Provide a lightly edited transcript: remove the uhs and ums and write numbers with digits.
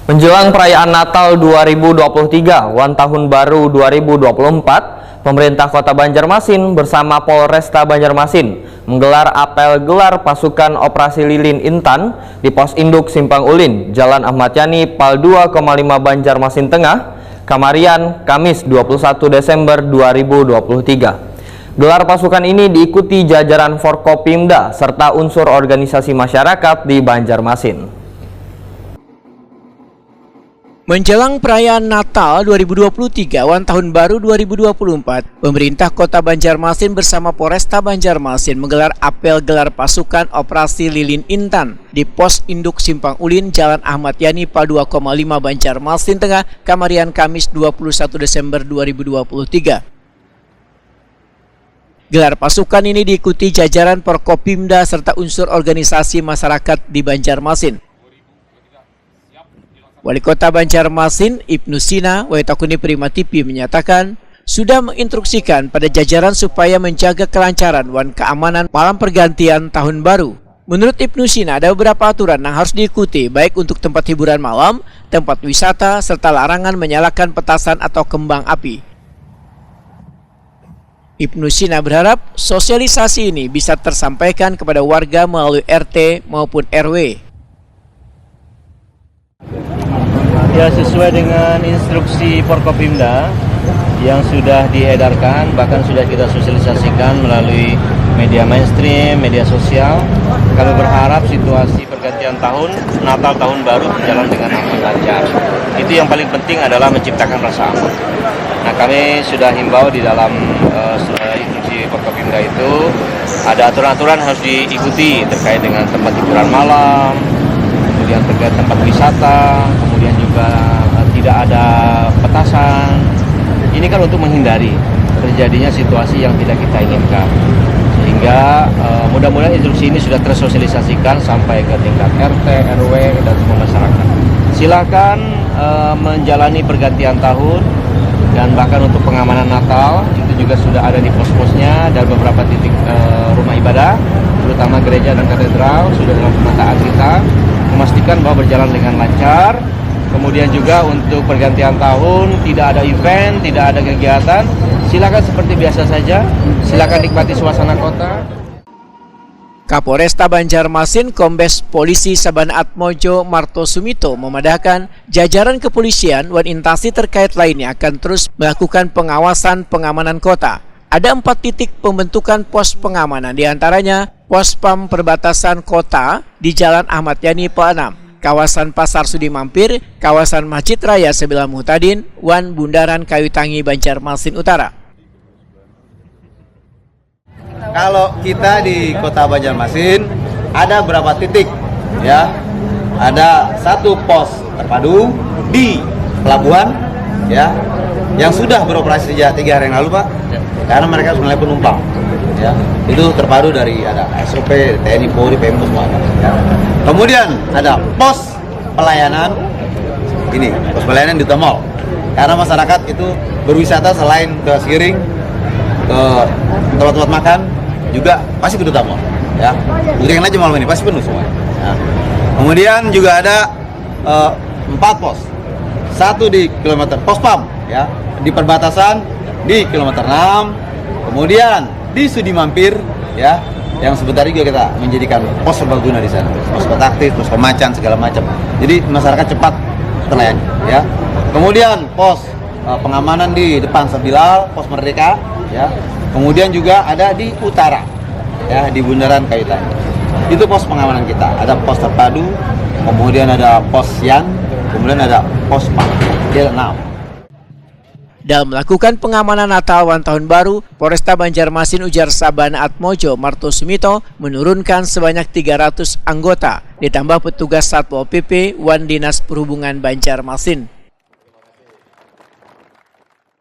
Menjelang perayaan Natal 2023, Wan Tahun Baru 2024, pemerintah Kota Banjarmasin bersama Polresta Banjarmasin menggelar apel gelar pasukan operasi lilin intan di pos induk Simpang Ulin, Jalan Ahmad Yani, Pal 2,5 Banjarmasin Tengah, Kamarian, Kamis 21 Desember 2023. Gelar pasukan ini diikuti jajaran Forkopimda serta unsur organisasi masyarakat di Banjarmasin. Menjelang perayaan Natal 2023, Wan Tahun Baru 2024, pemerintah Kota Banjarmasin bersama Polresta Banjarmasin menggelar apel gelar pasukan operasi lilin intan di pos induk Simpang Ulin, Jalan Ahmad Yani, Pal 2,5 Banjarmasin Tengah, Kamarian, Kamis 21 Desember 2023. Gelar pasukan ini diikuti jajaran Forkopimda serta unsur organisasi masyarakat di Banjarmasin. Wali Kota Banjarmasin, Ibnu Sina, Waitakuni Prima TV menyatakan sudah menginstruksikan pada jajaran supaya menjaga kelancaran dan keamanan malam pergantian tahun baru. Menurut Ibnu Sina, ada beberapa aturan yang harus diikuti, baik untuk tempat hiburan malam, tempat wisata, serta larangan menyalakan petasan atau kembang api. Ibnu Sina berharap sosialisasi ini bisa tersampaikan kepada warga melalui RT maupun RW. Ya, sesuai dengan instruksi Forkopimda yang sudah diedarkan, bahkan sudah kita sosialisasikan melalui media mainstream, media sosial. Kami berharap situasi pergantian tahun, Natal tahun baru berjalan dengan aman lancar. Itu yang paling penting adalah menciptakan rasa aman. Nah, kami sudah himbau di dalam instruksi Forkopimda itu ada aturan-aturan harus diikuti terkait dengan tempat hiburan malam, kemudian terkait tempat wisata, kemudian juga tidak ada petasan. Ini kan untuk menghindari terjadinya situasi yang tidak kita inginkan. Sehingga mudah-mudahan instruksi ini sudah tersosialisasikan sampai ke tingkat RT, RW, dan semua masyarakat. Silakan menjalani pergantian tahun dan bahkan untuk pengamanan Natal itu juga sudah ada di pos-posnya dan beberapa titik rumah ibadah, terutama gereja dan katedral sudah dalam pemetaan kita, memastikan bahwa berjalan dengan lancar. Kemudian juga untuk pergantian tahun tidak ada event, tidak ada kegiatan. Silakan seperti biasa saja. Silakan nikmati suasana kota. Kapolresta Banjarmasin Kombes Polisi Sabana Atmojo Marto Sumito memadahkan jajaran kepolisian dan instansi terkait lainnya akan terus melakukan pengawasan pengamanan kota. Ada 4 titik pembentukan pos pengamanan, diantaranya pos pam perbatasan kota di Jalan Ahmad Yani Pal 6, kawasan Pasar Sudi Mampir, kawasan Masjid Raya Sebelah Muhtadin, wan Bundaran Kayu Tangi Banjarmasin Utara. Kalau kita di Kota Banjarmasin ada berapa titik, ya? Ada 1 pos terpadu di pelabuhan, ya, yang sudah beroperasi sejak 3 hari yang lalu, Pak. Karena mereka sebenarnya penumpang, ya. Itu terpadu dari ada SOP, TNI, Polri, Pemda semua. Ya. Kemudian ada pos pelayanan, ini pos pelayanan di Mall. Karena masyarakat itu berwisata selain ke Siring, ke tempat-tempat makan, juga pasti ke Mall, ya. Jadi yang aja malam ini pasti penuh semua. Ya. Kemudian juga ada 4 pos, 1 di kilometer pos pam, ya, di perbatasan di kilometer 6, kemudian di Sudi Mampir, ya, yang sebentar juga kita menjadikan pos serbaguna di sana, pos aktif, pos pemacan segala macam. Jadi masyarakat cepat terlayani, ya. Kemudian pos pengamanan di depan Sebilal, pos Merdeka, ya. Kemudian juga ada di utara, ya, di Bundaran Kayu Tangi. Itu pos pengamanan kita. Ada pos terpadu, kemudian ada pos siang, kemudian ada pos pam. Dia 6. Dalam melakukan pengamanan Natal dan Tahun Baru, Polresta Banjarmasin ujar Sabana Atmojo Marto Sumito menurunkan sebanyak 300 anggota, ditambah petugas Satpol PP wan Dinas Perhubungan Banjarmasin.